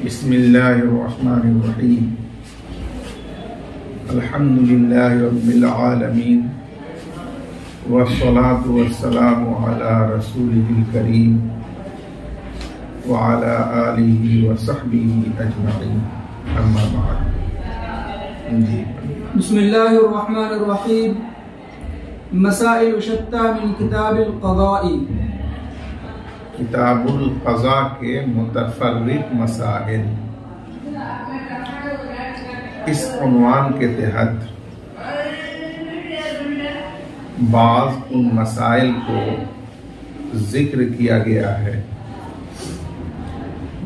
बिस्मिल्लाहिर्रहमानिर्रहीम। अल्हम्दुलिल्लाहि रब्बिल आलमीन वस्सलातु वस्सलामु अला रसूलिहिल करीम व अला आलिहि व सहबिहि अजमईन, अम्मा बाद। बिस्मिल्लाहिर्रहमानिर्रहीम। मसाइल शत्ता मिन किताबिल क़ज़ाई। किताबुल क़ज़ा के मुतफ़र्रिक़ मसाइल। इस उन्वान के तहत बाज़ उन मसाइल को जिक्र किया गया है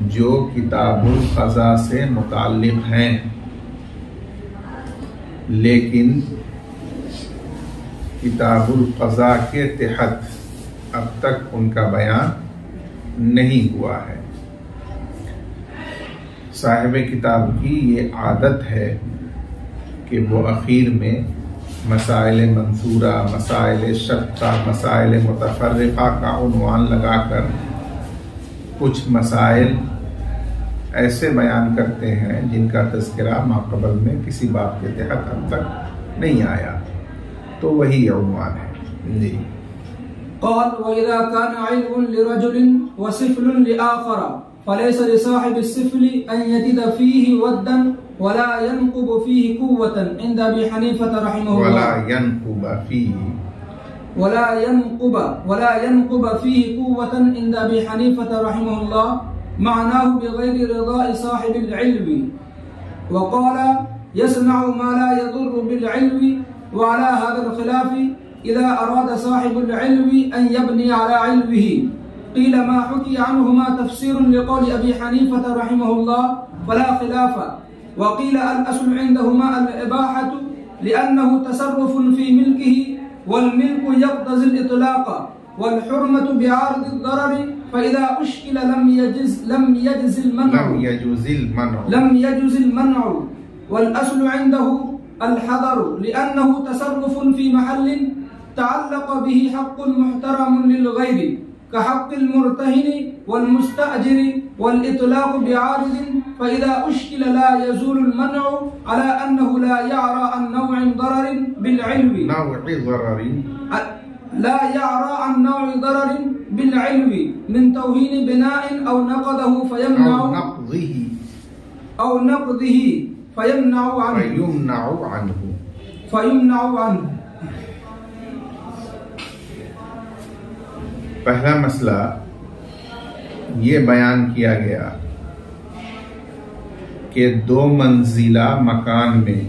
जो किताबुल क़ज़ा से मुताल्लिक़ हैं, लेकिन किताबुल क़ज़ा के तहत अब तक उनका बयान नहीं हुआ है। साहिब किताब की ये आदत है कि वो आखिर में मसाइल मंसूरा, मसाइल शत्ता, मसाइल मुतफ़र्रिक़ा का उन्वान लगाकर कुछ मसाइल ऐसे बयान करते हैं जिनका तज़किरा माक़बल में किसी बात के तहत अब तक नहीं आया, तो वही उन्वान है जी। क़ाल व इज़ा काना इल्मुन लिरजुलिन व सिफ़लुन लिआख़र फ़लैसा लिसाहिबि सिफ़्लि अन यजिद फ़ीहि वद्दन वला यनक़ुब फ़ीहि क़ुव्वतन इंद अबी हनीफ़ा रहिमहुल्लाह। वला यनक़ुब फ़ीहि क़ुव्वतन इंद अबी हनीफ़ा रहिमहुल्लाह मअनाहु बिग़ैरि रिज़ाइ साहिबिल इल्मि व क़ाल यसनअु मा ला यदुर्रु बिल इल्मि व अला हाज़ल ख़िलाफ़ि इज़ा अराद साहिबुल इल्मि अन यब्नी अला इल्मिही क़ील मा हुकिय अन्हुमा तफ़सीरुन लिक़ौलि अबी हनीफ़ा रहिमहुल्लाह फ़ला ख़िलाफ़ व क़ील अल अस्लु इंदहुमा अल इबाहतु लिअन्नहु तसर्रुफ़ुन फ़ी मिल्किही वल मिल्कु यक़्तज़िल इत्लाक़ वल हुर्मतु बिआरिज़िद दररि फ़इज़ा उश्किल लम यजज़िल मनअु वल अस्लु इंदहु अल हज़रु लिअन्नहु तसर्रुफ़ुन फ़ी महल्लिन तअल्लक़ बिही हक़्क़ुन मुहतरमुन लिल ग़ैरि कहक़्क़िल मुर्तहिनि वल मुस्तअजिरि वल इत्लाक़ बिआरिज़िन फ़इज़ा उश्किल ला यज़ूलुल मनअु अला अन्नहु ला यअरा अन नौइ दररिन बिल इल्मि मिन तौहीन बिनाइन औ नक़दहु फयमनअु अन्हु। पहला मसला ये बयान किया गया कि 2 मंजिला मकान में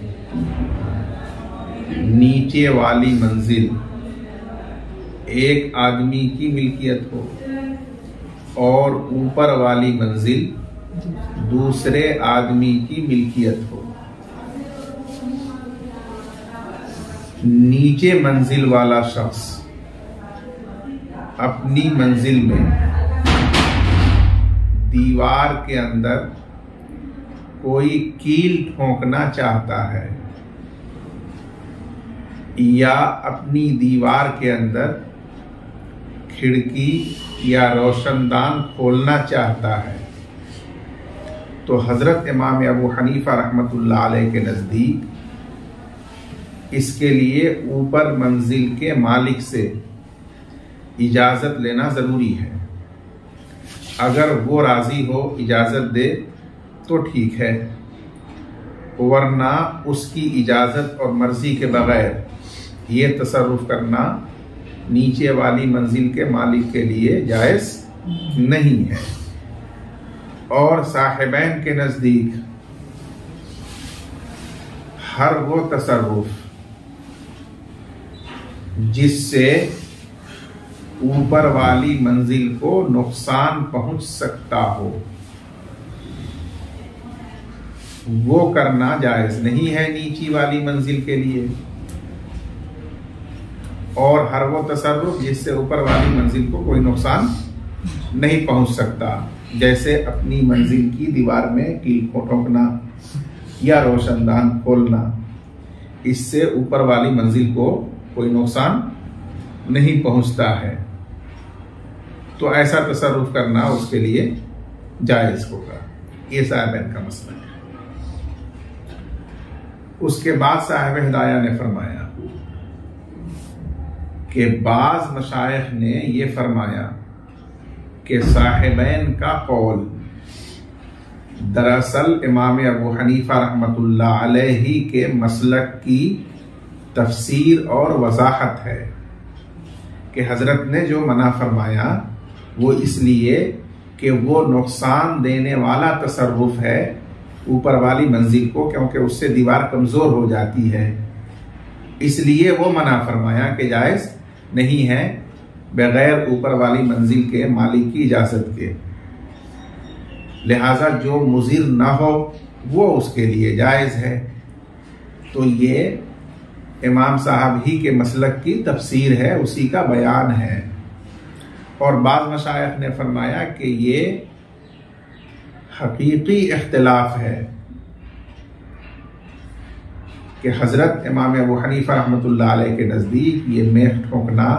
नीचे वाली मंजिल एक आदमी की मिल्कियत हो और ऊपर वाली मंजिल दूसरे आदमी की मिल्कियत हो। नीचे मंजिल वाला शख्स अपनी मंजिल में दीवार के अंदर कोई कील ठोंकना चाहता है या अपनी दीवार के अंदर खिड़की या रोशनदान खोलना चाहता है, तो हजरत इमाम अबू हनीफा रहमतुल्लाह अलैह के नज़दीक इसके लिए ऊपर मंजिल के मालिक से इजाज़त लेना ज़रूरी है। अगर वो राज़ी हो, इजाज़त दे तो ठीक है, वरना उसकी इजाज़त और मर्ज़ी के बग़ैर ये तसर्रुफ़ करना नीचे वाली मंजिल के मालिक के लिए जायज़ नहीं है। और साहिबैन के नज़दीक हर वो तसर्रुफ़ जिससे ऊपर वाली मंजिल को नुकसान पहुंच सकता हो वो करना जायज नहीं है नीची वाली मंजिल के लिए, और हर वो तसर्रुफ जिससे ऊपर वाली मंजिल को कोई नुकसान नहीं पहुंच सकता, जैसे अपनी मंजिल की दीवार में कील को ठोकना या रोशनदान खोलना, इससे ऊपर वाली मंजिल को कोई नुकसान नहीं पहुंचता है, तो ऐसा तसर्रुफ करना उसके लिए जायज होगा। ये साहिबैन का मसला है। उसके बाद साहिब हिदाया ने फरमाया कि बाज मशाइख ने ये फरमाया कि साहिबैन का कौल दरअसल इमाम अबू हनीफा रहमतुल्लाह अलैहि के मसलक की तफसीर और वजाहत है कि हजरत ने जो मना फरमाया वो इसलिए कि वो नुकसान देने वाला तसर्रुफ है ऊपर वाली मंजिल को, क्योंकि उससे दीवार कमजोर हो जाती है, इसलिए वो मना फरमाया कि जायज नहीं है बगैर ऊपर वाली मंजिल के मालिक की इजाजत के। लिहाजा जो मुजिर ना हो वो उसके लिए जायज है। तो ये इमाम साहब ही के मसलक की तफसीर है, उसी का बयान है। और बाज़ मशाइख ने फरमाया कि ये हकीकी इख्तिलाफ है कि हजरत इमाम अबू हनीफा रहमतुल्लाह अलैह के नज़दीक ये मेख ठोकना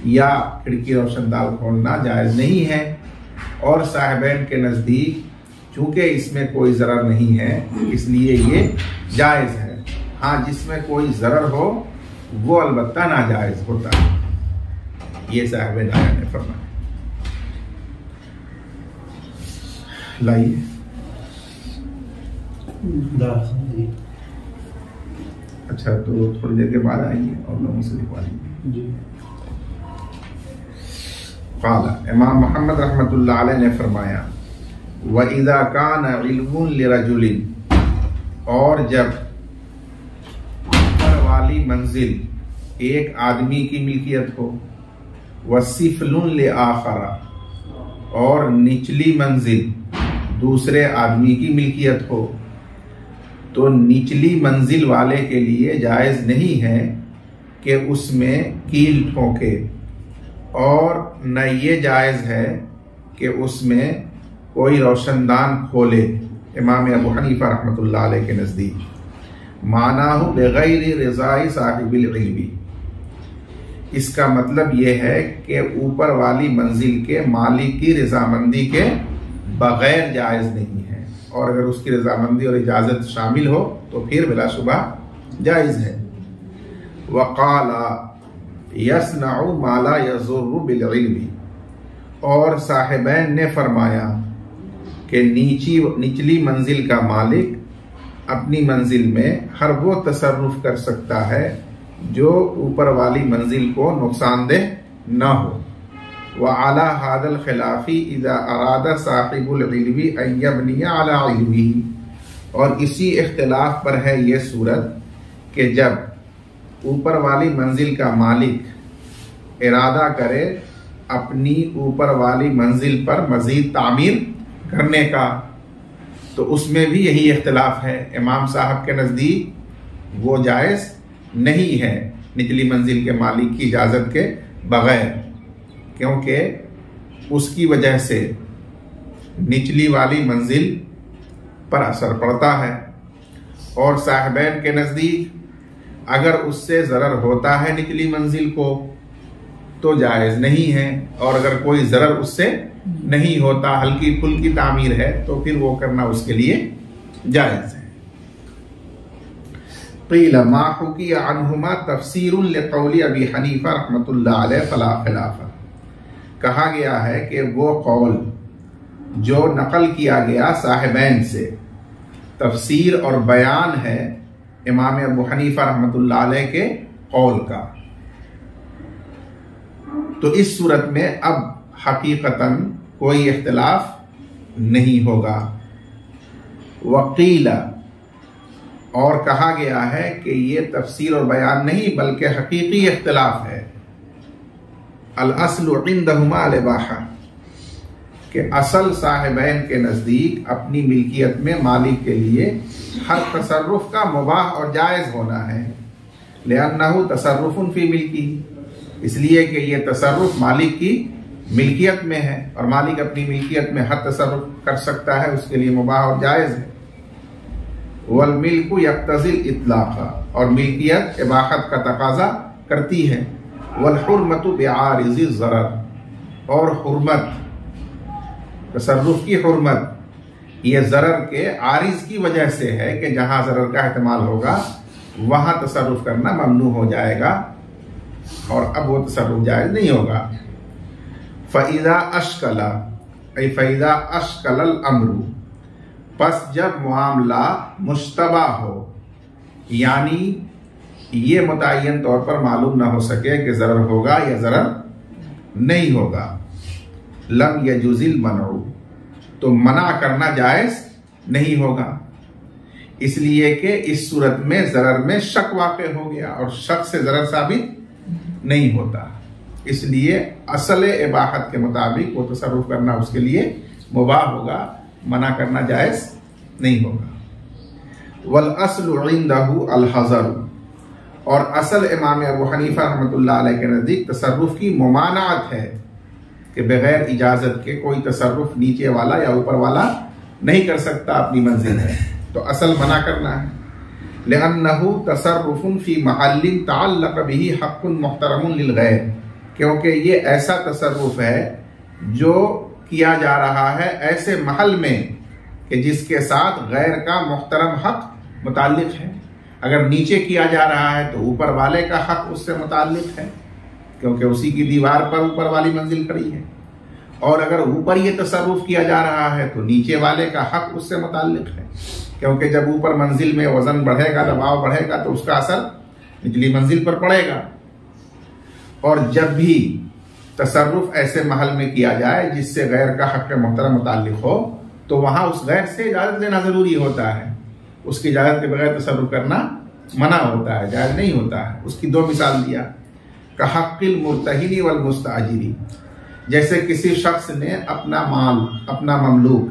या खिड़की रोशनदार खोलना जायज़ नहीं है, और साहिबैन के नज़दीक चूंकि इसमें कोई ज़रर नहीं है इसलिए ये जायज़ है। हाँ, जिसमें कोई ज़रर हो वो अलबत्ता नाजायज़ होता है, ये साहिब हिदाया ने फरमाया। लाइए अच्छा, तो थोड़ी देर के बाद आइए और लोगों से लिखवा लीजिए। इमाम मोहम्मद रहमतुल्लाह अलैह ने फरमाया व इज़ा कान इल्मुन लिरजुलिन, और जब ऊपर वाली मंजिल एक आदमी की मिल्कियत हो, व सिफलुन ले आखरा, और निचली मंजिल दूसरे आदमी की मिल्कियत हो, तो निचली मंजिल वाले के लिए जायज नहीं है कि उसमें कील ठोके, और न ये जायज है कि उसमें कोई रोशनदान खोले इमाम अबू हनीफा रहमतुल्लाह अलैह के नज़दीक। मानाहु बगैर रिज़ाई साहिबिल इल्मी, इसका मतलब यह है कि ऊपर वाली मंजिल के मालिक की रजामंदी के बगैर जायज नहीं है, और अगर उसकी रजामंदी और इजाजत शामिल हो तो फिर बिलाशुबा जायज है। वक़ाला यसनउ माला यज़ुर्रु बिल इल्मी, और साहिबैन ने फरमाया कि निचली मंजिल का मालिक अपनी मंजिल में हर वो तसर्रुफ कर सकता है जो ऊपर वाली मंजिल को नुकसानदेह न हो। व अला हादल खिलाफी इज़ा अरादा साहिबुल इल्मी अन यबनिया अला इल्मिही, और इसी इख्तिलाफ पर है ये सूरत कि जब ऊपर वाली मंजिल का मालिक इरादा करे अपनी ऊपर वाली मंजिल पर मजीद तामीर करने का, तो उसमें भी यही इख्तिलाफ है। इमाम साहब के नज़दीक वो जायज़ नहीं है निचली मंजिल के मालिक की इजाज़त के बगैर, क्योंकि उसकी वजह से निचली वाली मंजिल पर असर पड़ता है, और साहिबैन के नज़दीक अगर उससे ज़रर होता है निचली मंजिल को तो जायज़ नहीं है, और अगर कोई ज़रर उससे नहीं होता, हल्की फुल्की तामीर है, तो फिर वो करना उसके लिए जायज़ है। क़ील मा हुकिया अन्हुमा तफ़सीरुन लिक़ौली अबी हनीफा रहमतुल्लाह अलैह फ़ला ख़िलाफ़, कहा गया है कि वो कौल जो नकल किया गया साहिबैन से तफसीर और बयान है इमाम अबू हनीफा रहमतुल्लाह अलैह के कौल का। तो इस सूरत में अब हकीकतन कोई इख्तिलाफ नहीं होगा। वकीला, और कहा गया है कि ये तफसीर और बयान नहीं बल्कि हकीकी इख्तिलाफ है। अल अस्लु इंदहुमा अल इबाहा, कि असल साहिबैन के नज़दीक अपनी मिल्कियत में मालिक के लिए हर तसर्रुफ का मुबाह और जायज़ होना है। लिअन्नहु तसर्रुफुन फी मिल्की, इसलिए कि ये तसर्रुफ मालिक की मिल्कियत में है, और मालिक अपनी मिल्कियत में हर तसर्रुफ कर सकता है, उसके लिए मुबाह और जायज़ है। वल मिल्कु यक्तज़िल इत्लाक़ा, और मिल्कियत इबाहत का तकाजा करती है। वल हुर्मतु बिआरिज़ि ज़रर, और हुर्मत तसर्रुफ की हुर्मत ये ज़रर के आरिज की वजह से है कि जहां ज़रर का एहतमाल होगा वहां तसर्रुफ करना ममनू हो जाएगा और अब वो तसर्रुफ जायज नहीं होगा। फ़इज़ा अश्कला फ़इज़ा अश्कलल अम्रु, पस जब मामला मुश्तबा हो, यानी ये मुतय्यन तौर पर मालूम ना हो सके कि ज़रर होगा या ज़रर नहीं होगा, लम यजुज़िल मनऊ, तो मना करना जायज नहीं होगा, इसलिए कि इस सूरत में ज़रर में शक वाक़े हो गया और शक से ज़रर साबित नहीं होता, इसलिए असल इबाहत के मुताबिक वो तसर्रुफ करना उसके लिए मुबाह होगा, मना करना जायज नहीं होगा। वल अस्लु इंदहु अल हज़र, और असल इमाम अबू हनीफा रहमतुल्लाह अलैह के नज़दीक तसर्रुफ की मुमानात है कि बगैर इजाज़त के कोई तसर्रुफ नीचे वाला या ऊपर वाला नहीं कर सकता, अपनी मंजिल है तो असल मना करना है। लिअन्नहु तसर्रुफुन फी महल्लिन तअल्लक़ बिही हक़्क़ुन मुहतरमुन लिल गैर, क्योंकि ये ऐसा तसर्रुफ है जो किया जा रहा है ऐसे महल में कि जिसके साथ गैर का मुहतरम हक मुताल्लिक है। अगर नीचे किया जा रहा है तो ऊपर वाले का हक उससे मुताल्लिक है, क्योंकि उसी की दीवार पर ऊपर वाली मंजिल खड़ी है, और अगर ऊपर ये तसर्रुफ किया जा रहा है तो नीचे वाले का हक उससे मुताल्लिक है, क्योंकि जब ऊपर मंजिल में वजन बढ़ेगा, दबाव बढ़ेगा तो उसका असर निचली मंजिल पर पड़ेगा। और जब भी तसर्रुफ ऐसे महल में किया जाए जिससे गैर का हक मुहतरम मुताल्लिक हो, तो वहां उस गैर से इजाजत लेना जरूरी होता है, उसकी इजाजत के बगैर तसर्रुफ करना मना होता है, जायज नहीं होता है। उसकी दो मिसाल दिया, का हक़्क़िल मुर्तहिनी वल मुस्ताजिरी, जैसे किसी शख्स ने अपना माल, अपना ममलूक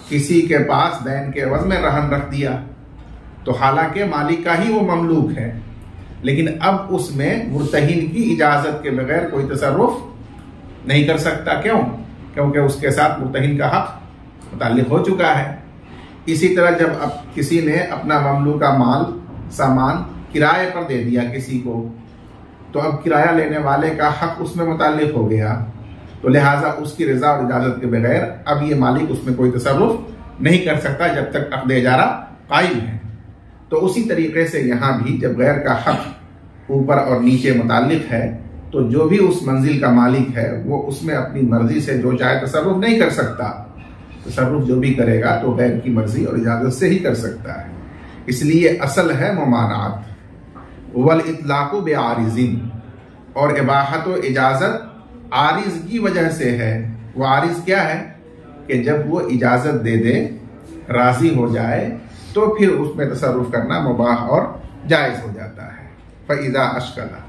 किसी के पास दैन के एवज में रहन रख दिया, तो हालांकि मालिक का ही वो ममलूक है, लेकिन अब उसमें मुर्तहिन की इजाजत के बगैर कोई तसर्रुफ नहीं कर सकता। क्यों? क्योंकि उसके साथ मुर्तहिन का हक मुताल्लिक हो चुका है। इसी तरह जब अब किसी ने अपना ममलूका माल, सामान किराए पर दे दिया किसी को, तो अब किराया लेने वाले का हक उसमें मुताल्लिक हो गया, तो लिहाजा उसकी रजा और इजाजत के बगैर अब ये मालिक उसमें कोई तसर्रुफ नहीं कर सकता जब तक अक़्द इजारा कायम है। तो उसी तरीके से यहाँ भी जब गैर का हक ऊपर और नीचे मुताल्लिक है, तो जो भी उस मंजिल का मालिक है वो उसमें अपनी मर्जी से जो चाहे तसर्रुफ नहीं कर सकता। तसर्रुफ जो भी करेगा तो गैर की मर्जी और इजाजत से ही कर सकता है। इसलिए असल है मुमानात। वल इतलाक़ु बेआरिज़िन, और इबाहत व इजाजत आरिज की वजह से है। वो आरिज क्या है कि जब वो इजाजत दे दे, राजी हो जाए, तो फिर उसमें तसर्रुफ करना मुबाह और जायज हो जाता है। फ़इज़ा अश्कला,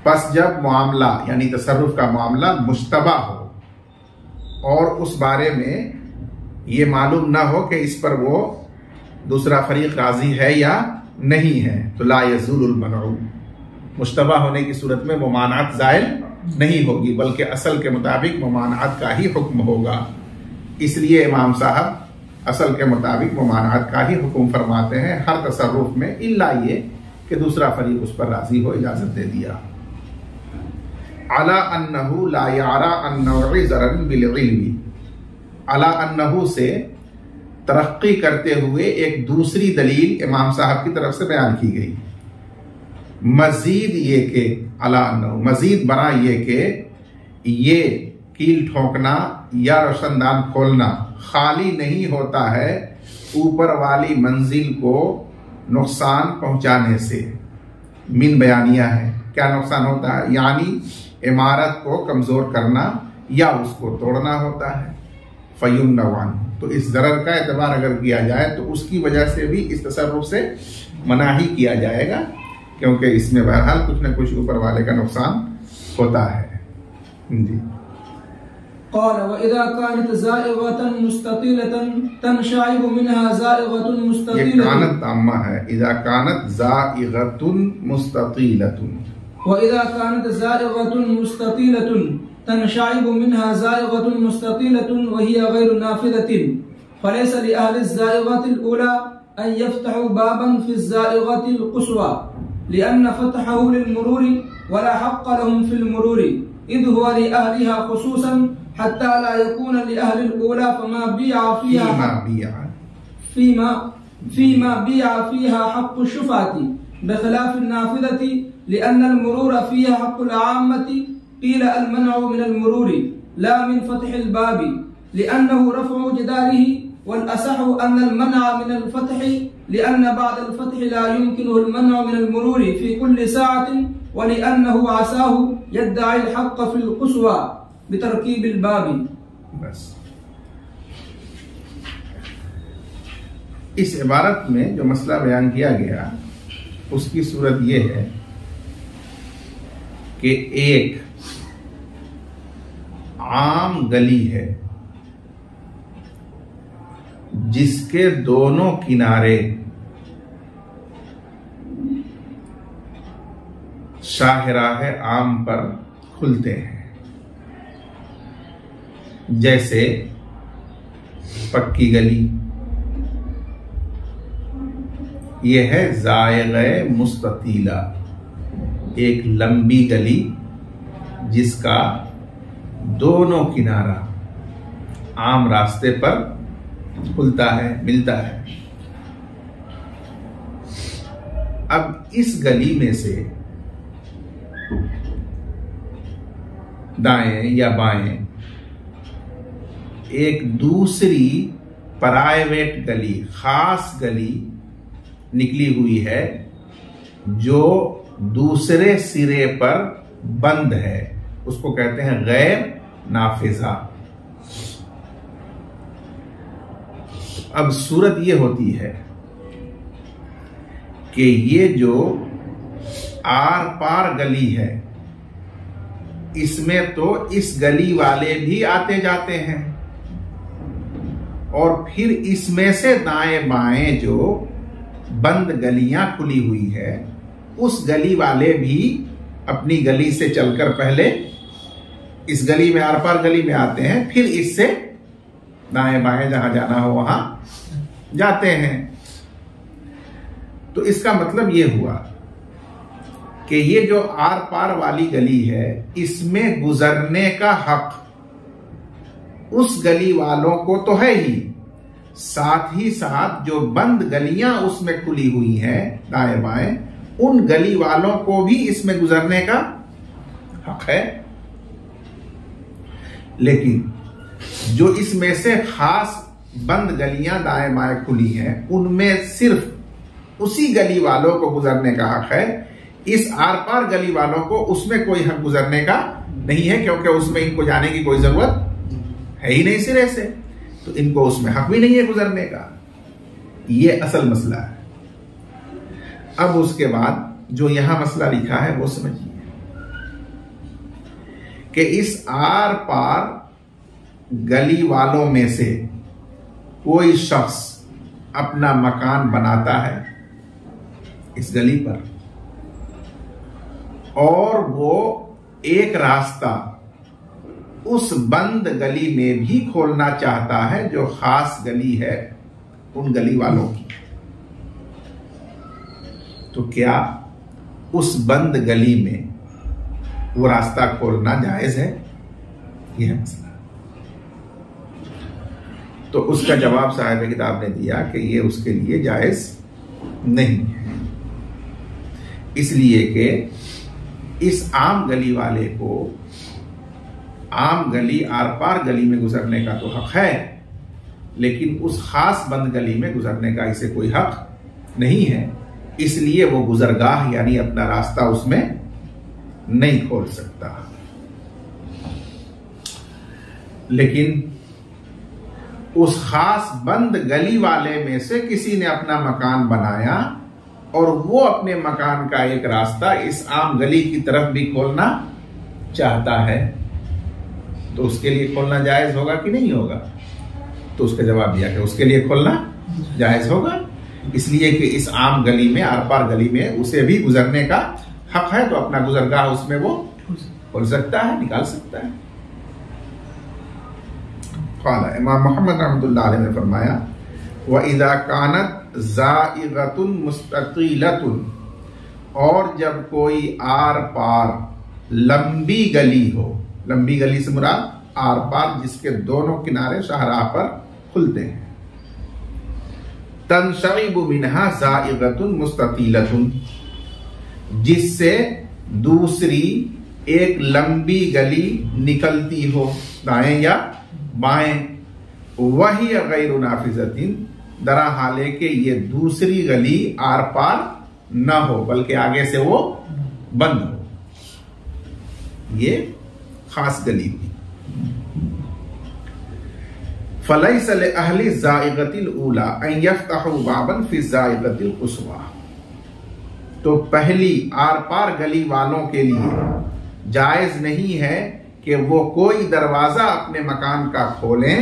बस जब मामला यानी तसर्रुफ का मामला मुश्तबा हो और उस बारे में ये मालूम ना हो कि इस पर वो दूसरा फरीक राजी है या नहीं है, तो ला यज़ूलुल मनऊ, मुश्तबा होने की सूरत में मुमानात ज़ाइल नहीं होगी, बल्कि असल के मुताबिक मुमानात का ही हुक्म होगा। इसलिए इमाम साहब असल के मुताबिक मुमानात का ही हुक्म फरमाते हैं हर तसर्रुफ में, इल्ला ये कि दूसरा फरीक उस पर राजी हो, इजाजत दे दिया। अला अन्नहु ला यारा अन्नौइ ज़ररन बिल इल्मी, अला अन्नहु से तरक्की करते हुए एक दूसरी दलील इमाम साहब की तरफ से बयान की गई। मजीद ये के अला अन्नहु, मजीद बना ये के ये कील ठोकना या रोशनदान खोलना खाली नहीं होता है ऊपर वाली मंजिल को नुकसान पहुंचाने से। मिन बयानिया है, क्या नुकसान होता है? यानी इमारत को कमजोर करना या उसको तोड़ना होता है। फ़युमनवान, तो इस ज़रर का एतबार अगर किया जाए तो उसकी वजह से भी इस तसर्रुफ से मना ही किया जाएगा, क्योंकि इसमें बहरहाल कुछ न कुछ ऊपर वाले का नुकसान होता है। जी। क़ाल वइज़ा कानत ज़ाइग़तन मुस्ततीलतन तनशाइबु मिनहा ज़ाइग़तुन मुस्ततीलतुन, ये कानत ताम्मा है। इज़ा कानत ज़ाइग़तुन मुस्ततीलतुन, वइज़ा कानत ज़ाइग़तुन मुस्ततीलतुन तनशाइबु मिनहा ज़ाइग़तुन मुस्ततीलतुन वहिय गैरु नाफ़िज़तिन फ़लैस लिअहलि ज़ाइग़तिल ऊला अन यफ़्तहू बाबन फ़िज़्ज़ाइग़तिल क़ुस्वा लिअन्न फ़तहहु लिलमुरूरि वला हक़्क़ लहुम फ़िल मुरूरि इज़ हुवा लिअहलिहा ख़ुसूसन हत्ता ला यकून लिअहलिल ऊला फमा बिया फीहा हक़्क़ु शुफ़ाती बिख़िलाफ़ि नाफ़िज़ती लिअन्न अल-मुरूर फ़ीहा हक़्क़ुल आम्मती क़ील अल-मनअु मिनल मुरूरी ला मिन फ़त्हिल बाबी लिअन्नहु रफ़अु जिदारिही वल असहु अन्नल मनअ मिनल फ़त्हि लिअन्न बअदल फ़त्हि ला युमकिनुहुल मनअु मिनल मुरूरी फ़ी कुल्लि साअतिन व लिअन्नहु असाहु यद्दअल हक़्क़ फ़िल क़ुस्वा बितरकीबिल बाबी। बस इस इबारत में जो मसला बयान किया गया उसकी सूरत यह है कि एक आम गली है जिसके दोनों किनारे शाहराह आम पर खुलते हैं, जैसे पक्की गली, यह है ज़ायग़े मुस्ततीला, एक लंबी गली जिसका दोनों किनारा आम रास्ते पर खुलता है, मिलता है। अब इस गली में से दाएं या बाएं एक दूसरी प्राइवेट गली, खास गली निकली हुई है जो दूसरे सिरे पर बंद है, उसको कहते हैं गैर नाफिजा। अब सूरत ये होती है कि ये जो आर पार गली है इसमें तो इस गली वाले भी आते जाते हैं और फिर इसमें से दाएं बाएं जो बंद गलियां खुली हुई है उस गली वाले भी अपनी गली से चलकर पहले इस गली में आर पार गली में आते हैं, फिर इससे दाएं बाएं जहां जाना हो वहां जाते हैं। तो इसका मतलब यह हुआ कि ये जो आर पार वाली गली है इसमें गुजरने का हक उस गली वालों को तो है ही, साथ ही साथ जो बंद गलियां उसमें खुली हुई हैं दाएं बाएं उन गली वालों को भी इसमें गुजरने का हक है। लेकिन जो इसमें से खास बंद गलियां दाएं बाएं खुली हैं उनमें सिर्फ उसी गली वालों को गुजरने का हक है, इस आर पार गली वालों को उसमें कोई हक गुजरने का नहीं है, क्योंकि उसमें इनको जाने की कोई जरूरत है ही नहीं सिरे से, तो इनको उसमें हक भी नहीं है गुजरने का। ये असल मसला है। अब उसके बाद जो यहां मसला लिखा है वो समझिए कि इस आर पार गली वालों में से कोई शख्स अपना मकान बनाता है इस गली पर और वो एक रास्ता उस बंद गली में भी खोलना चाहता है जो खास गली है उन गली वालों की, तो क्या उस बंद गली में वो रास्ता खोलना जायज है? यह मसला। तो उसका जवाब साहिब किताब ने दिया कि ये उसके लिए जायज नहीं है, इसलिए कि इस आम गली वाले को आम गली आर पार गली में गुजरने का तो हक है, लेकिन उस खास बंद गली में गुजरने का इसे कोई हक नहीं है, इसलिए वो गुजरगाह यानी अपना रास्ता उसमें नहीं खोल सकता। लेकिन उस खास बंद गली वाले में से किसी ने अपना मकान बनाया और वो अपने मकान का एक रास्ता इस आम गली की तरफ भी खोलना चाहता है, तो उसके लिए खोलना जायज होगा कि नहीं होगा? तो उसका जवाब दिया कि उसके लिए खोलना जायज होगा, इसलिए कि इस आम गली में आर पार गली में उसे भी गुजरने का हक है, तो अपना गुजरगाह उसमें वो खोल सकता है, निकाल सकता है। इमाम मोहम्मद रहमतुल्लाह अलैह ने फरमाया व इज़ा कानत ज़ाइगतुन मुस्तक़ीलतुन, और जब कोई आर पार लंबी गली हो, लंबी गली से मुराद आर पार जिसके दोनों किनारे शाहराह पर खुलते हैं। तनशइबु मिनहा ज़ाइगतुन मुस्ततीलतुन, जिससे दूसरी एक लंबी गली निकलती हो दाएं या बाएं। वही गैर नाफिजतिन, दरा हाले के ये दूसरी गली आर पार न हो बल्कि आगे से वो बंद हो, ये खास गली हुई। फलैस लिअहलि ज़ाइगतिल ऊला अन यफ्तहु बाबन फी ज़ाइगतिल उसवा, तो पहली आर पार गली वालों के लिए जायज नहीं है कि वो कोई दरवाजा अपने मकान का खोलें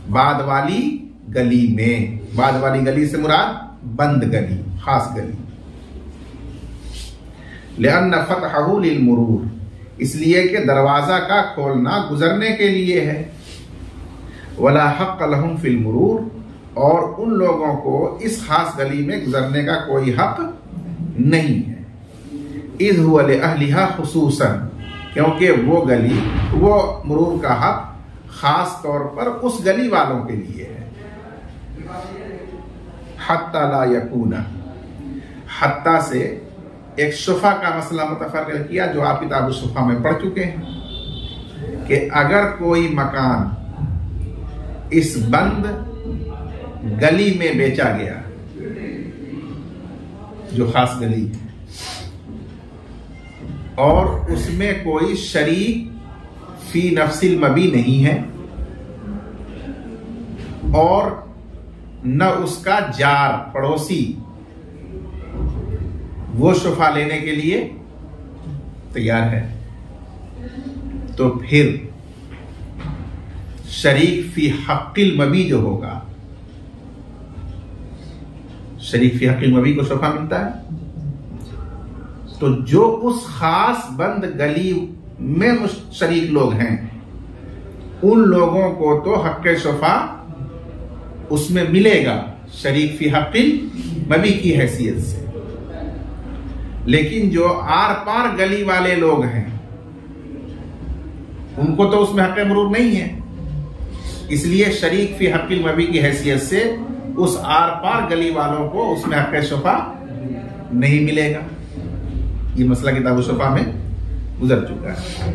बाद वाली गली में। बाद वाली गली से मुराद बंद गली, खास गली। लिअन्न फतहहु लिलमुरूर, इसलिए कि दरवाजा का खोलना गुजरने के लिए है। वला हक़्क़ लहुम फिल मुरूर, और उन लोगों को इस खास गली में गुजरने का कोई हक नहीं है। इज़ हुवा लिअहलिहा खुसूसन, क्योंकि वो गली, वो मुरूर का हक खास तौर पर उस गली वालों के लिए है। हत्ता ला यकूना, हत्ता से एक शुफा का मसला मुतफर्रिक़ किया जो आप किताब शुफा में पढ़ चुके हैं कि अगर कोई मकान इस बंद गली में बेचा गया, जो खास गली है, और उसमें कोई शरीक फी नफ्सिल मबी नहीं है और न उसका जार पड़ोसी वो शुफा लेने के लिए तैयार है, तो फिर शरीक फी हक़्क़िल मबी जो होगा, शरीक फी हक़्क़िल मबी को शुफा मिलता है, तो जो उस खास बंद गली में शरीक लोग हैं उन लोगों को तो हक़्क़े शुफा उसमें मिलेगा शरीक फी हक़्क़िल मबी की हैसियत से। लेकिन जो आर पार गली वाले लोग हैं उनको तो उसमें हक़्क़े मुरूर नहीं है, इसलिए शरीक फी हक़्क़िल मबी की हैसियत से उस आर पार गली वालों को उसमें हक़्क़े शुफा नहीं मिलेगा। ये मसला किताब शुफा में गुजर चुका है।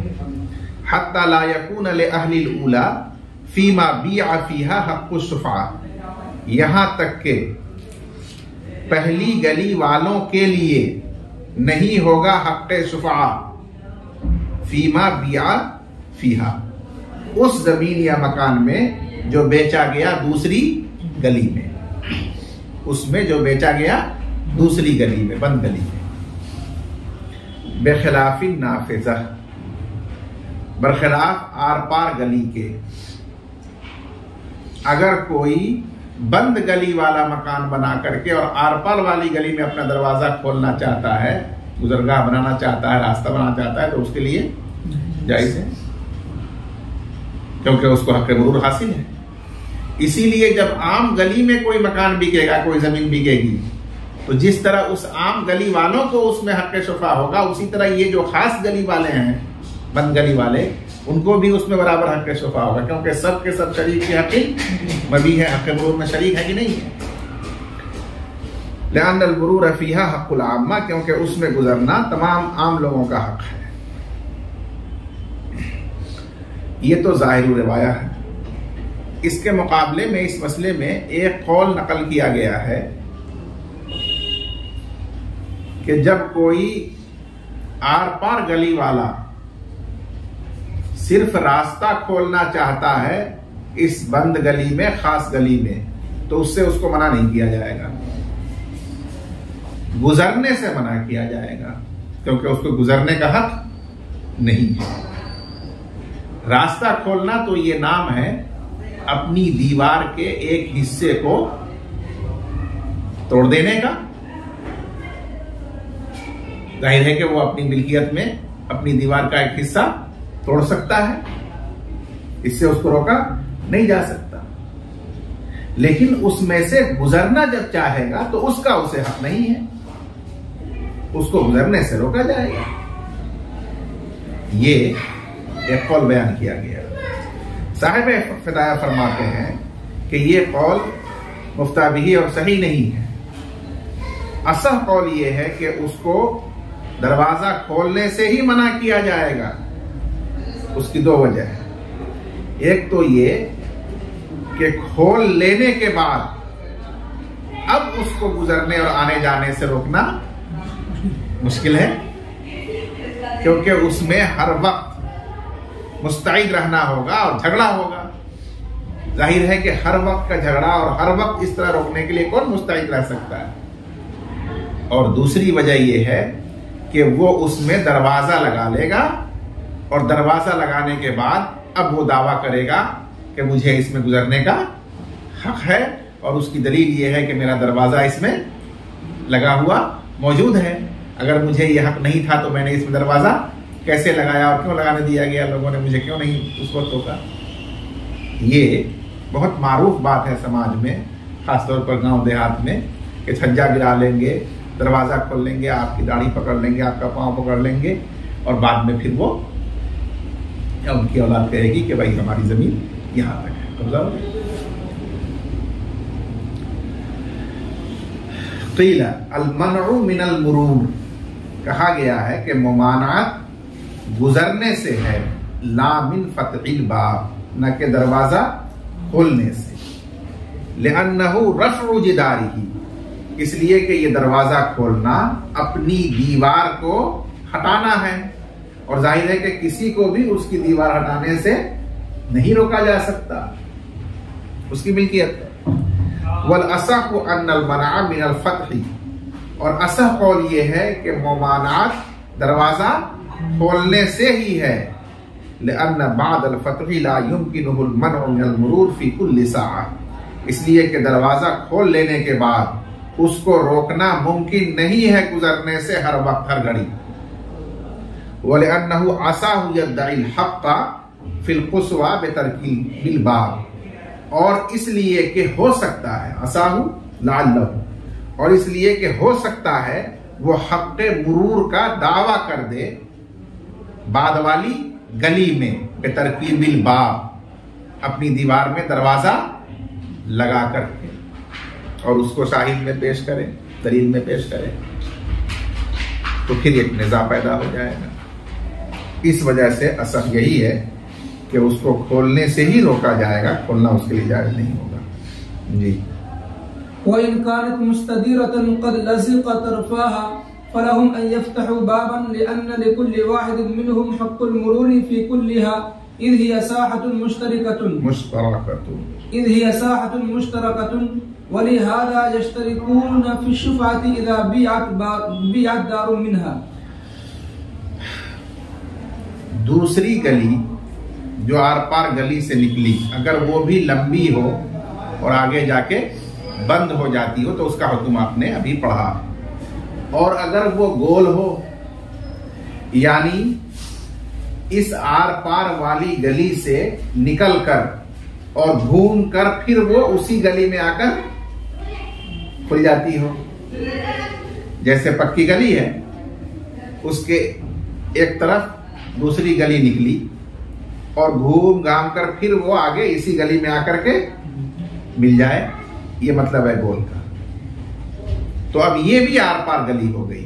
हत्ता ला यकून लिअहलिल ऊला फीमा बिअ फीहा हक़्क़ु शुफा, यहां तक के पहली गली वालों के लिए नहीं होगा हक़्क़े शुफा फीमा बिअ फीहा, उस जमीन या मकान में जो बेचा गया दूसरी गली में, उसमें जो बेचा गया दूसरी गली में, बंद गली में। बेखिलाफिन नाफिज़ा, बरखिलाफ आर पार गली के, अगर कोई बंद गली वाला मकान बना करके और आर पार वाली गली में अपना दरवाजा खोलना चाहता है, गुजरगाह बनाना चाहता है, रास्ता बनाना चाहता है, तो उसके लिए जायज है, क्योंकि उसको हक़्क़े मुरूर हासिल है। इसीलिए जब आम गली में कोई मकान बिकेगा, कोई जमीन बिकेगी, तो जिस तरह उस आम गली वालों को उसमें हक़्क़े शुफा होगा, उसी तरह ये जो खास गली वाले हैं, बंद गली वाले, उनको भी उसमें बराबर हक़्क़े शुफा होगा, क्योंकि सब के सब शरीक के हक़्क़िल मबी है, हक़्क़े मुरूर में शरीक है कि नहीं है। लिअन्नल मुरूर फ़ीहा हक़्क़ुल आम्मा, क्योंकि उसमें गुजरना तमाम आम लोगों का हक है। ये तो ज़ाहिर रिवाया है। इसके मुकाबले में इस मसले में एक कौल नकल किया गया है कि जब कोई आर पार गली वाला सिर्फ रास्ता खोलना चाहता है इस बंद गली में, खास गली में, तो उससे उसको मना नहीं किया जाएगा, गुजरने से मना किया जाएगा, क्योंकि उसको गुजरने का हक नहीं है। रास्ता खोलना तो ये नाम है अपनी दीवार के एक हिस्से को तोड़ देने का। जाहिर है कि वो अपनी मिल्कियत में अपनी दीवार का एक हिस्सा तोड़ सकता है, इससे उसको रोका नहीं जा सकता, लेकिन उसमें से गुजरना जब चाहेगा तो उसका उसे हक नहीं है, उसको गुजरने से रोका जाएगा। ये एक कौल बयान किया गया। साहिब फिदाया फरमाते हैं कि ये कौल मुफ्ता बिही और सही नहीं है। असह कौल ये है कि उसको दरवाजा खोलने से ही मना किया जाएगा। उसकी दो वजह है। एक तो ये कि खोल लेने के बाद अब उसको गुजरने और आने जाने से रोकना मुश्किल है, क्योंकि उसमें हर वक्त मुस्तैद रहना होगा और झगड़ा होगा। जाहिर है कि हर वक्त का झगड़ा और हर वक्त इस तरह रोकने के लिए कौन मुस्तैद रह सकता है। और दूसरी वजह यह है कि वो उसमें दरवाजा लगा लेगा और दरवाजा लगाने के बाद अब वो दावा करेगा कि मुझे इसमें गुजरने का हक है, और उसकी दलील ये है कि मेरा दरवाजा इसमें लगा हुआ मौजूद है। अगर मुझे ये हक नहीं था तो मैंने इसमें दरवाजा कैसे लगाया और क्यों लगाने दिया गया, लोगों ने मुझे क्यों नहीं उस वक्त रोका। ये बहुत मारूफ बात है समाज में, खासतौर पर गांव देहात में, कि छज्जा गिरा लेंगे, दरवाजा खोल लेंगे, आपकी दाढ़ी पकड़ लेंगे, आपका पांव पकड़ लेंगे, और बाद में फिर वो या उनकी औलाद कहेगी कि भाई हमारी जमीन यहां तक है, कब्जा हो गया। क़ील अल-मनउ मिनल मुरूर, कहा गया है कि मुमानात गुजरने से है, ला मिन फतहिल बाब, न के दरवाजा खोलने से। लिअन्नहु रफ़उ जिदारिही, इसलिए कि ये दरवाजा खोलना अपनी दीवार को हटाना है, और जाहिर है कि किसी को भी उसकी दीवार हटाने से नहीं रोका जा सकता, उसकी मिल्कियत। वल असह अन्नल मना मिनल फतही, और असह कौल ये है कि मुमानात दरवाजा खोलने से ही है। लिअन्न बादल फतही ला युमकिनुहुल मनउ मिनल मुरूर फी कुल्लि साअ, इसलिए कि दरवाजा खोल लेने के बाद उसको रोकना मुमकिन नहीं है गुजरने से हर वक्त हर घड़ी। वलिअन्नहु असाहु यद्दइल हक़्क़ फिल क़ुस्वा बितरकिल बिल बाब, और इसलिए कि हो सकता है, असाहु लअल्लहु, और इसलिए कि हो सकता है वो हक़्क़े मुरूर का दावा कर दे बाद वाली गली में, बितरकीबिल बाब, अपनी दीवार में दरवाजा लगा करके, और उसको शाहिद में पेश करे, दलील में पेश करे, तो फिर एक निज़ा पैदा हो जाएगा। इस वजह से असर यही है कि उसको खोलने से ही रोका जाएगा, खोलना उसके लिए जायज नहीं होगा। जी। वइन कानत मुस्तदीरतन क़द लज़िक़ तरफ़ाहा फलहुम अन यफ़्तहू बाबन लिअन्न लिकुल्लि वाहिदिन मिनहुम हक़्क़ुल मुरूरि फ़ी कुल्लिहा इज़ हिय साहतुन मुश्तरकतुन वलिहाज़ा यश्तरिकून फ़ी शुफ़अति इज़ा बिअत दारुन मिनहा। दूसरी गली जो आर पार गली से निकली, अगर वो भी लंबी हो और आगे जाके बंद हो जाती हो तो उसका हुक्म आपने अभी पढ़ा। और अगर वो गोल हो, यानी इस आर पार वाली गली से निकलकर और घूम कर फिर वो उसी गली में आकर खुल जाती हो, जैसे पक्की गली है, उसके एक तरफ दूसरी गली निकली और घूम घाम कर फिर वो आगे इसी गली में आकर के मिल जाए, ये मतलब है गोल का। तो अब ये भी आर पार गली हो गई।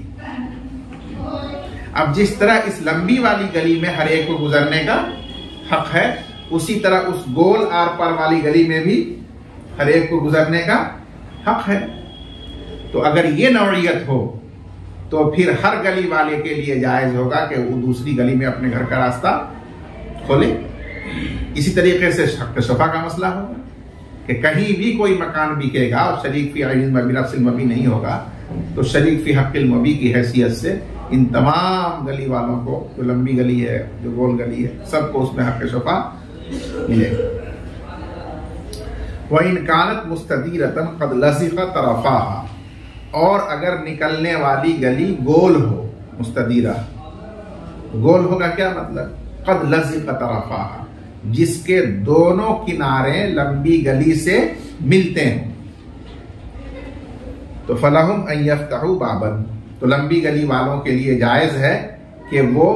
अब जिस तरह इस लंबी वाली गली में हर एक को गुजरने का हक है, उसी तरह उस गोल आर पार वाली गली में भी हर एक को गुजरने का हक है। तो अगर ये नौइयत हो तो फिर हर गली वाले के लिए जायज होगा कि वो दूसरी गली में अपने घर का रास्ता खोले। इसी तरीके से हक़ शफ़ा का मसला होगा कि कहीं भी कोई मकान बिकेगा और शरीक फी अय्निल मबी नफ्सिल मबी नहीं होगा, तो शरीक फी हक़्क़िल मबी की हैसियत से इन तमाम गली वालों को, जो लंबी गली है, जो गोल गली है, सबको उसमें हक़ शफ़ा मिलेगा। व इन कानत मुस्तदीरतन क़द लज़िक़ तरफ़ाहा, और अगर निकलने वाली गली गोल हो, मुस्तदीरा गोल होगा क्या मतलब, क़द लज़िक़ तरफ़ाहा, जिसके दोनों किनारे लंबी गली से मिलते हैं, तो फलहुम अन यफ़्तहू बाबन, तो लंबी गली वालों के लिए जायज है कि वो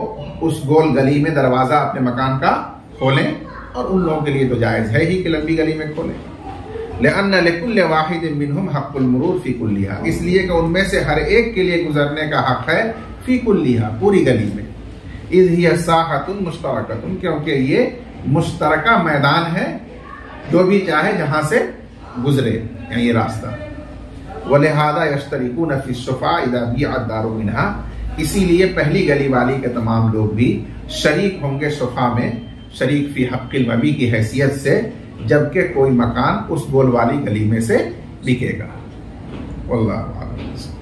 उस गोल गली में दरवाजा अपने मकान का खोलें और उन लोगों के लिए तो जायज़ है ही कि लंबी गली में खोले। लिअन्न लिकुल्लि वाहिदिन मिनहुम हक़्क़ुल मुरूर फ़ी कुल्लिहा, इसलिए कि उनमें से हर एक के लिए गुजरने का हक है फ़ी कुल्लिहा, पूरी गली में। इज़ हिय साहतुन मुश्तरकतुन, क्योंकि ये मुश्तरका मैदान है, जो भी चाहे जहां से गुजरे ये रास्ता। वलिहादा यश्तरिकून फ़ी शुफ़ा इज़ा बीअत दारु मिनहा, इसीलिए पहली गली वाली के तमाम लोग भी शरीक होंगे शुफ़ा में, शरीक फ़ी हक़्क़िल मबी की हैसियत से, जबकि कोई मकान उस गोल वाली गली में से बिकेगा। वल्लाहु आलम।